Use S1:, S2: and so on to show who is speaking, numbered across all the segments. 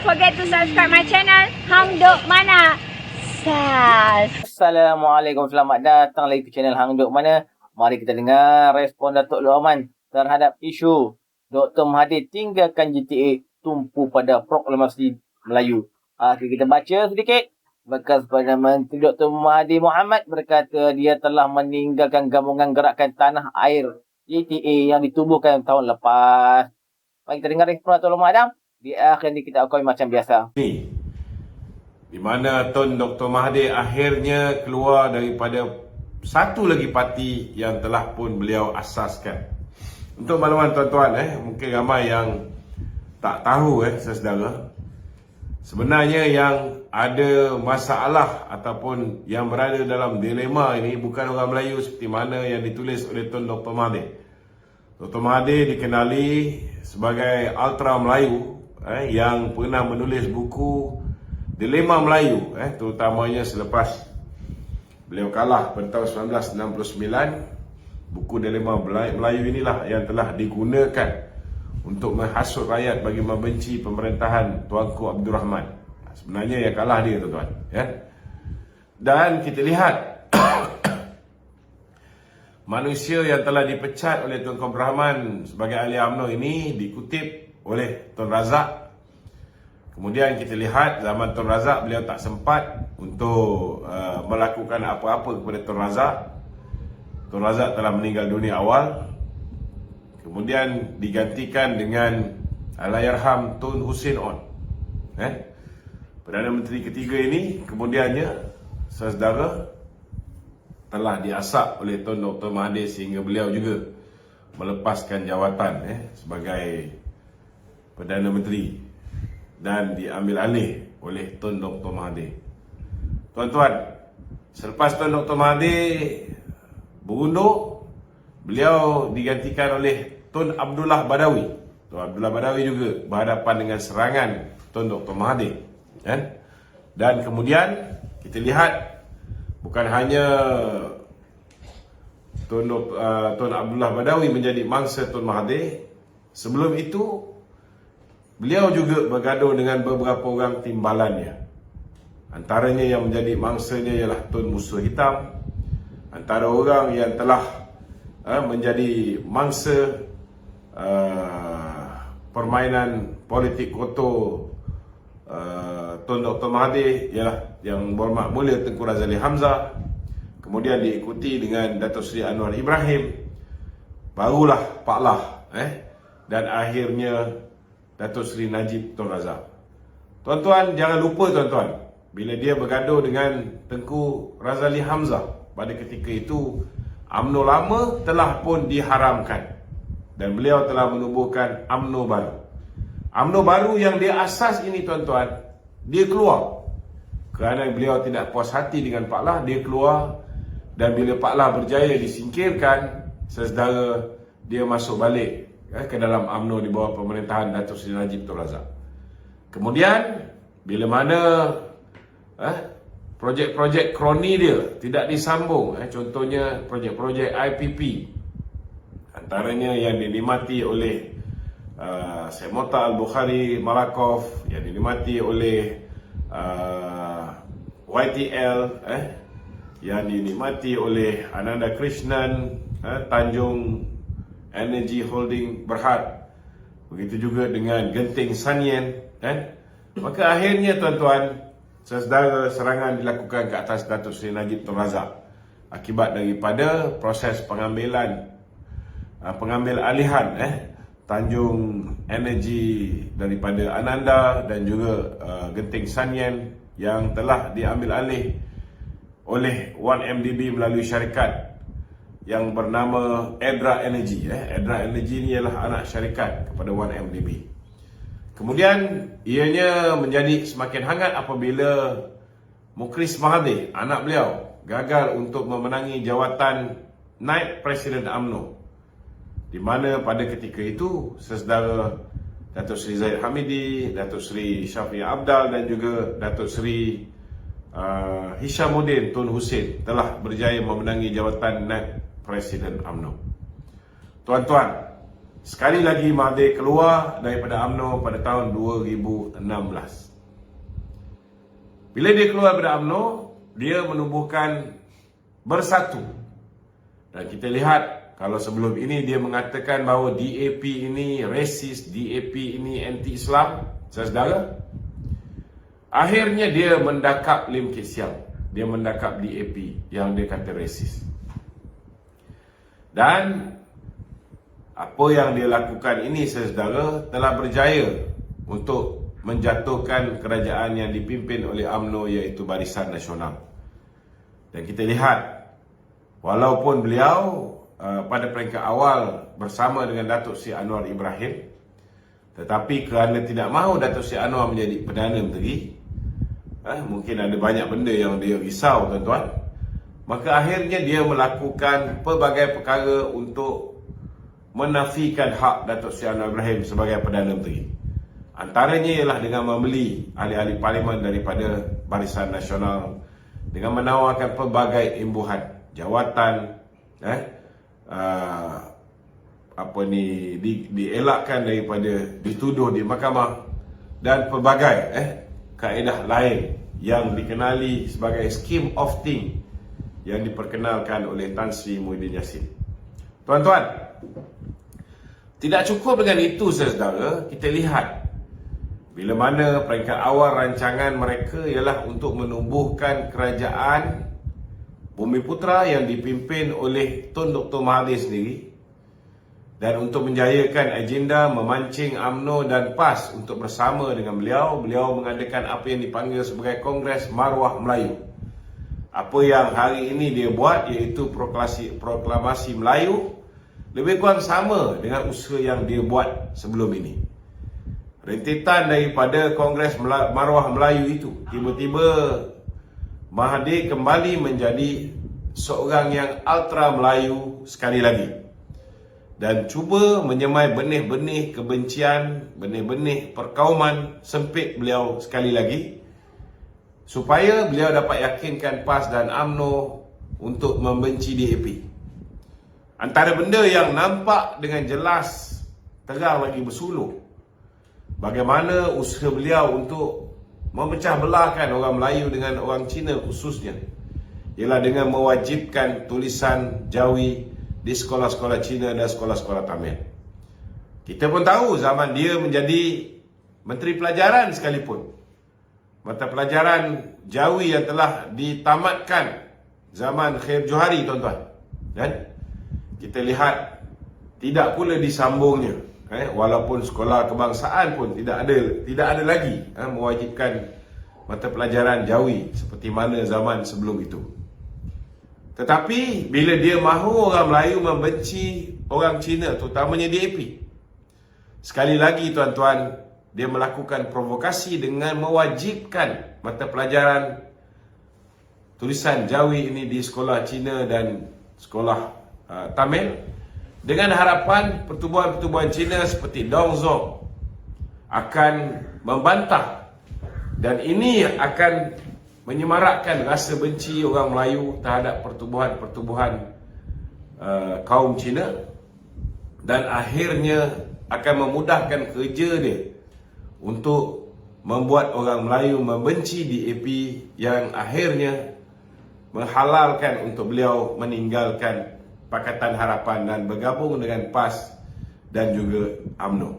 S1: forget to subscribe my channel Hang Duk Mana. Sas.
S2: Assalamualaikum, selamat datang lagi ke channel Hang Duk Mana. Mari kita dengar respon Datuk Luqman terhadap isu Dr. Mahathir tinggalkan GTA tumpu pada proklamasi Melayu. Kita baca sedikit. Bekas Perdana Menteri Dr. Mahathir Mohamad berkata dia telah meninggalkan gabungan gerakan tanah air GTA yang ditubuhkan tahun lepas. Mari kita dengar respon Datuk Luqman. Di akhir ni kita akui macam biasa.
S3: Di mana Tun Dr. Mahathir akhirnya keluar daripada satu lagi parti yang telah pun beliau asaskan. Untuk makluman tuan-tuan, mungkin ramai yang tak tahu saudara. Sebenarnya yang ada masalah ataupun yang berada dalam dilema ini bukan orang Melayu seperti mana yang ditulis oleh Tun Dr. Mahathir. Dr. Mahathir dikenali sebagai ultra Melayu yang pernah menulis buku Dilema Melayu, terutamanya selepas beliau kalah pada tahun 1969. Buku Dilema Melayu inilah yang telah digunakan untuk menghasut rakyat bagi membenci pemerintahan Tuanku Abdul Rahman. Sebenarnya yang kalah dia, tuan-tuan. Dan kita lihat manusia yang telah dipecat oleh Tuanku Abdul Rahman sebagai ahli UMNO ini dikutip oleh Tun Razak. Kemudian kita lihat zaman Tun Razak beliau tak sempat untuk melakukan apa-apa kepada Tun Razak. Tun Razak telah meninggal dunia awal. Kemudian digantikan dengan Allahyarham Tun Hussein On. Perdana Menteri ketiga ini kemudiannya saudara telah diasap oleh Tun Dr. Mahathir sehingga beliau juga melepaskan jawatan sebagai Perdana Menteri dan diambil alih oleh Tun Dr. Mahathir. Tuan-tuan, selepas Tun Dr. Mahathir berundur, beliau digantikan oleh Tun Abdullah Badawi. Tun Abdullah Badawi juga berhadapan dengan serangan Tun Dr. Mahathir. Dan kemudian kita lihat bukan hanya Tun Abdullah Badawi menjadi mangsa Tun Mahathir, sebelum itu beliau juga bergaduh dengan beberapa orang timbalannya. Antaranya yang menjadi mangsanya ialah Tun Musuh Hitam, antara orang yang telah menjadi mangsa permainan politik kotor Tun Dr. Mahathir ialah yang berhormat mulia Tengku Razali Hamzah. Kemudian diikuti dengan Datuk Seri Anwar Ibrahim, barulah Pak Lah, dan akhirnya Datuk Seri Najib Tun Razak. Tuan-tuan, jangan lupa tuan-tuan, bila dia bergaduh dengan Tengku Razali Hamzah, pada ketika itu UMNO lama telah pun diharamkan dan beliau telah menubuhkan UMNO baru. UMNO baru yang dia asas ini tuan-tuan, dia keluar kerana beliau tidak puas hati dengan Pak Lah. Dia keluar, dan bila Pak Lah berjaya disingkirkan, saudara, dia masuk balik ke dalam UMNO di bawah pemerintahan Datuk Seri Najib Tun Razak. Kemudian bila mana projek-projek kroni dia tidak disambung, contohnya projek-projek IPP, antaranya yang dinikmati oleh Syed Mota Al-Bukhari Malakov, yang dinikmati oleh YTL, yang dinikmati oleh Ananda Krishnan, Tanjung Energy Holding Berhad, begitu juga dengan Genting Sanyen, maka akhirnya tuan-tuan, saudara, serangan dilakukan ke atas Datuk Seri Najib Tun Razak akibat daripada proses pengambil alihan Tanjung Energy daripada Ananda dan juga Genting Sanyen yang telah diambil alih oleh 1MDB melalui syarikat yang bernama Edra Energy. Edra Energy ni ialah anak syarikat kepada 1MDB. Kemudian ianya menjadi semakin hangat apabila Mukhlis Mahathir, anak beliau, gagal untuk memenangi jawatan Naib Presiden UMNO, di mana pada ketika itu saudara Datuk Seri Zahid Hamidi, Datuk Seri Syafiq Abdal dan juga Datuk Seri Hishamuddin Tun Hussein telah berjaya memenangi jawatan Naib Presiden UMNO. Tuan-tuan, sekali lagi Mahathir keluar daripada UMNO pada tahun 2016. Bila dia keluar daripada UMNO, dia menubuhkan Bersatu. Dan kita lihat, kalau sebelum ini dia mengatakan bahawa DAP ini racist, DAP ini anti-Islam, saudara, akhirnya dia mendakap Lim Kit Siang. Dia mendakap DAP yang dia kata racist. Dan apa yang dia lakukan ini, saudara, telah berjaya untuk menjatuhkan kerajaan yang dipimpin oleh UMNO, iaitu Barisan Nasional. Dan kita lihat, walaupun beliau pada peringkat awal bersama dengan Datuk Seri Anwar Ibrahim, tetapi kerana tidak mahu Datuk Seri Anwar menjadi Perdana Menteri, mungkin ada banyak benda yang dia risau, tuan-tuan, maka akhirnya dia melakukan pelbagai perkara untuk menafikan hak Datuk Seri Anwar Ibrahim sebagai Perdana Menteri. Antaranya ialah dengan membeli ahli-ahli parlimen daripada Barisan Nasional, dengan menawarkan pelbagai imbuhan jawatan, dielakkan daripada dituduh di mahkamah, dan pelbagai kaedah lain yang dikenali sebagai scheme of thing yang diperkenalkan oleh Tan Sri Muhyiddin Yassin. Tuan-tuan, tidak cukup dengan itu, saudara. Kita lihat bila mana peringkat awal rancangan mereka ialah untuk menubuhkan kerajaan Bumiputera yang dipimpin oleh Tun Dr. Mahathir sendiri, dan untuk menjayakan agenda memancing UMNO dan PAS untuk bersama dengan beliau mengadakan apa yang dipanggil sebagai Kongres Maruah Melayu. Apa yang hari ini dia buat iaitu proklamasi Melayu, lebih kurang sama dengan usaha yang dia buat sebelum ini. Rentetan daripada Kongres Maruah Melayu itu, tiba-tiba Mahathir kembali menjadi seorang yang ultra Melayu sekali lagi, dan cuba menyemai benih-benih kebencian, benih-benih perkauman sempit beliau sekali lagi, supaya beliau dapat yakinkan PAS dan UMNO untuk membenci DAP. Antara benda yang nampak dengan jelas terang lagi bersuluh, bagaimana usaha beliau untuk memecah belahkan orang Melayu dengan orang Cina khususnya, ialah dengan mewajibkan tulisan Jawi di sekolah-sekolah Cina dan sekolah-sekolah Tamil. Kita pun tahu zaman dia menjadi Menteri Pelajaran sekalipun, mata pelajaran Jawi yang telah ditamatkan zaman Khair Johari, tuan-tuan. Dan kita lihat tidak pula disambungnya, walaupun sekolah kebangsaan pun tidak ada lagi mewajibkan mata pelajaran Jawi seperti mana zaman sebelum itu. Tetapi bila dia mahu orang Melayu membenci orang Cina, terutamanya DAP, sekali lagi, tuan-tuan, dia melakukan provokasi dengan mewajibkan mata pelajaran tulisan Jawi ini di sekolah Cina dan sekolah Tamil, dengan harapan pertubuhan-pertubuhan Cina seperti Dong Zhou akan membantah, dan ini akan menyemarakkan rasa benci orang Melayu terhadap pertubuhan-pertubuhan kaum Cina, dan akhirnya akan memudahkan kerja dia untuk membuat orang Melayu membenci DAP, yang akhirnya menghalalkan untuk beliau meninggalkan Pakatan Harapan dan bergabung dengan PAS dan juga UMNO.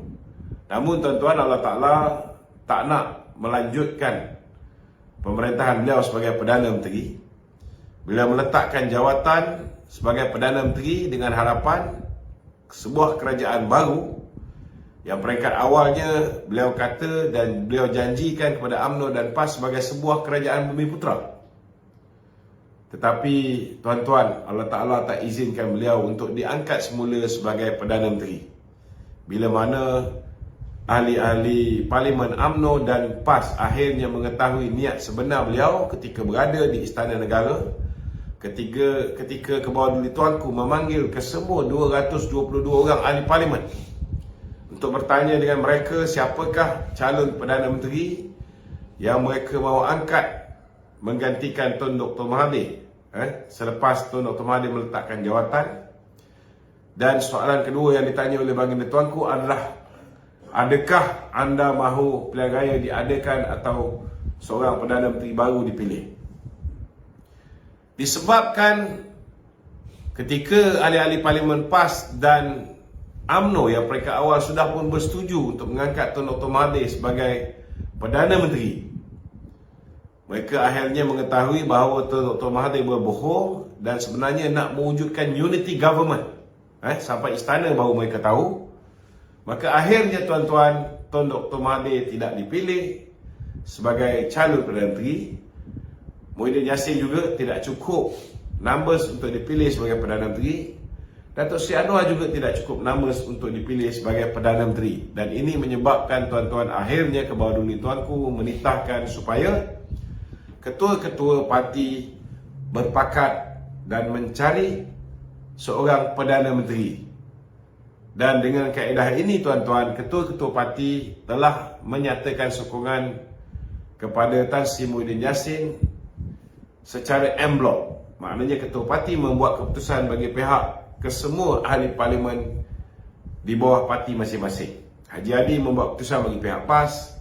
S3: Namun, tuan-tuan, Allah Ta'ala tak nak melanjutkan pemerintahan beliau sebagai Perdana Menteri. Beliau meletakkan jawatan sebagai Perdana Menteri dengan harapan sebuah kerajaan baru yang peringkat awalnya beliau kata dan beliau janjikan kepada UMNO dan PAS sebagai sebuah kerajaan Bumiputera. Tetapi, tuan-tuan, Allah Ta'ala tak izinkan beliau untuk diangkat semula sebagai Perdana Menteri. Bila mana ahli-ahli Parlimen UMNO dan PAS akhirnya mengetahui niat sebenar beliau ketika berada di Istana Negara, ketika Kebawah Tuanku memanggil kesemua 222 orang ahli Parlimen untuk bertanya dengan mereka siapakah calon Perdana Menteri yang mereka mahu angkat menggantikan Tun Dr. Mahathir selepas Tun Dr. Mahathir meletakkan jawatan. Dan soalan kedua yang ditanya oleh baginda tuanku adalah, adakah anda mahu pilihan raya diadakan atau seorang Perdana Menteri baru dipilih? Disebabkan ketika ahli-ahli Parlimen PAS dan UMNO yang peringkat awal sudah pun bersetuju untuk mengangkat Tun Dr. Mahathir sebagai Perdana Menteri, mereka akhirnya mengetahui bahawa Tun Dr. Mahathir berbohong dan sebenarnya nak mewujudkan unity government. Sampai istana baru mereka tahu. Maka akhirnya tuan-tuan, Tun Dr. Mahathir tidak dipilih sebagai calon Perdana Menteri. Muhyiddin Yassin juga tidak cukup numbers untuk dipilih sebagai Perdana Menteri. Datuk Seri Anwar juga tidak cukup numbers untuk dipilih sebagai Perdana Menteri. Dan ini menyebabkan tuan-tuan akhirnya ke bawah duli tuanku menitahkan supaya ketua-ketua parti berpakat dan mencari seorang Perdana Menteri. Dan dengan kaedah ini tuan-tuan, ketua-ketua parti telah menyatakan sokongan kepada Tan Sri Muhyiddin Yassin secara en bloc. Maknanya ketua parti membuat keputusan bagi pihak kesemua ahli parlimen di bawah parti masing-masing. Haji Hadi membuat keputusan bagi pihak PAS,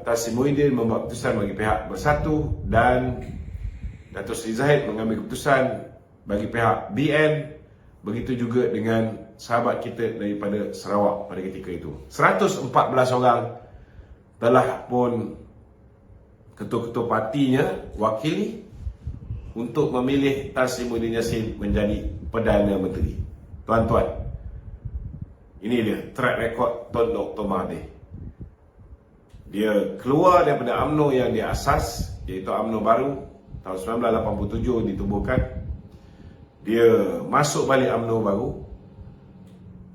S3: Tan Sri Muhyiddin membuat keputusan bagi pihak Bersatu, dan Datuk Seri Zahid mengambil keputusan bagi pihak BN. Begitu juga dengan sahabat kita daripada Sarawak pada ketika itu. 114 orang telah pun ketua-ketua partinya wakili untuk memilih Tan Sri Muhyiddin Yassin menjadi Perdana Menteri. Tuan-tuan, ini dia track record Tun Dr. Mahathir. Dia keluar daripada UMNO yang dia asas, iaitu UMNO baru tahun 1987 ditubuhkan. Dia masuk balik UMNO baru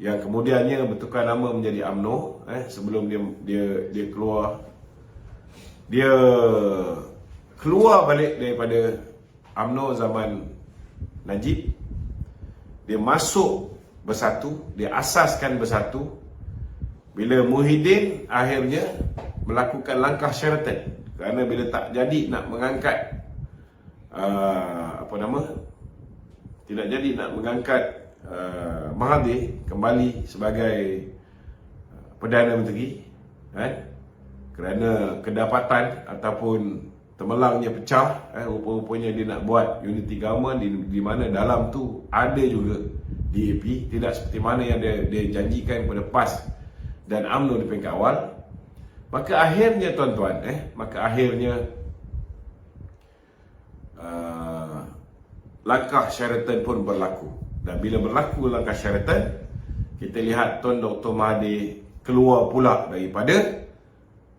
S3: yang kemudiannya bertukar nama menjadi UMNO. Sebelum dia keluar balik daripada UMNO zaman Najib. Dia masuk Bersatu, dia asaskan Bersatu. Bila Muhyiddin akhirnya melakukan langkah Sheraton, kerana bila tak jadi nak mengangkat tidak jadi nak mengangkat Mahathir kembali sebagai Perdana Menteri, kerana kedapatan ataupun temelangnya pecah, rupa-rupanya dia nak buat unity government di mana dalam tu ada juga DAP, tidak seperti mana yang dia janjikan kepada PAS dan UMNO di peringkat awal. Maka akhirnya tuan-tuan, langkah Sheraton pun berlaku. Dan bila berlaku langkah Sheraton, kita lihat Tun Dr. Mahathir keluar pula daripada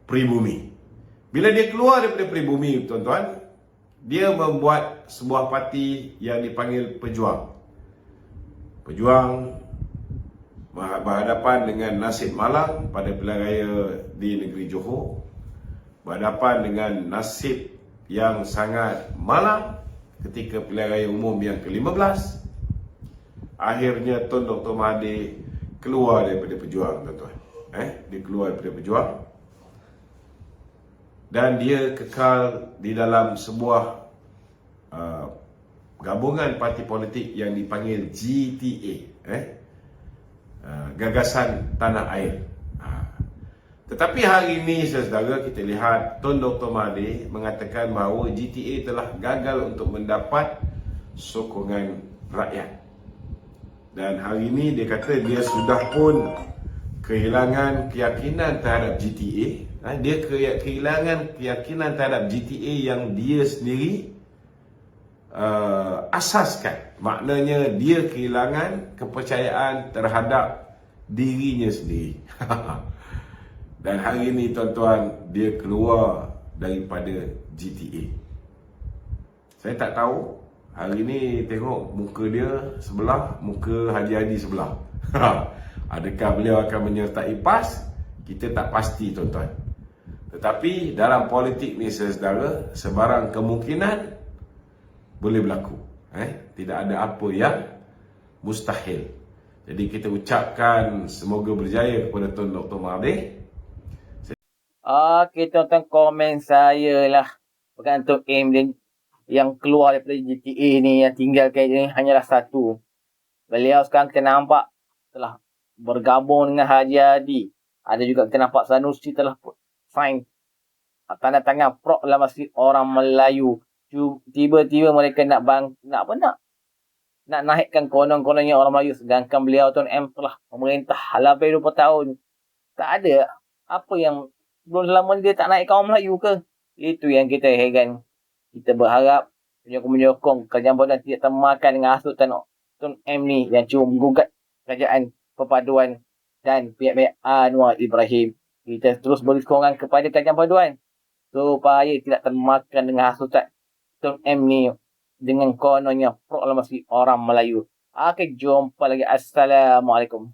S3: Pribumi. Bila dia keluar daripada Pribumi, tuan-tuan, dia membuat sebuah parti yang dipanggil Pejuang. Pejuang berhadapan dengan nasib malang pada pilihan raya di negeri Johor, berhadapan dengan nasib yang sangat malang ketika pilihan raya umum yang ke-15. Akhirnya Tun Dr. Mahathir keluar daripada Pejuang, tuan-tuan. Dia keluar daripada Pejuang dan dia kekal di dalam sebuah gabungan parti politik yang dipanggil GTA, Gagasan Tanah Air. Tetapi hari ini, saudara, kita lihat Tun Dr. Mahathir mengatakan bahawa GTA telah gagal untuk mendapat sokongan rakyat. Dan hari ini dia kata dia sudah pun kehilangan keyakinan terhadap GTA. Dia kehilangan keyakinan terhadap GTA yang dia sendiri asaskan. Maknanya dia kehilangan kepercayaan terhadap dirinya sendiri. Dan hari ini, tuan-tuan, dia keluar daripada GTA. Saya tak tahu. Hari ini tengok muka dia sebelah, muka Haji Hadi sebelah. Adakah beliau akan menyertai PAS? Kita tak pasti, tuan-tuan. Tetapi dalam politik ni, saudara, sebarang kemungkinan boleh berlaku. Tidak ada apa yang mustahil. Jadi kita ucapkan semoga berjaya kepada Tun Dr. Mahathir.
S2: Okey, tuan-tuan, komen saya lah bergantung aim dia yang keluar daripada GTA ni, yang tinggalkan ni hanyalah satu. Beliau sekarang kita nampak telah bergabung dengan Haji Hadi. Ada juga kita nampak Sanusi telah sign tanda tangan proklamasi orang Melayu. Tiba-tiba mereka nak naikkan konon-kononnya orang Melayu, sedangkan beliau Tuan M telah memerintah lebih 20 tahun. Tak ada apa yang belum selama ni dia tak naikkan orang Melayu ke? Itu yang kita heran. Kita berharap penyokong-penyokong kerajaan Borneo tidak termakan dengan hasutan Tun M ni yang cuma menggugat kerajaan perpaduan dan pihak-pihak Anwar Ibrahim. Kita terus beri sokongan kepada kerajaan perpaduan supaya tidak termakan dengan hasutan Tun M ni dengan kononnya proklamasi orang Melayu. Jumpa lagi. Assalamualaikum.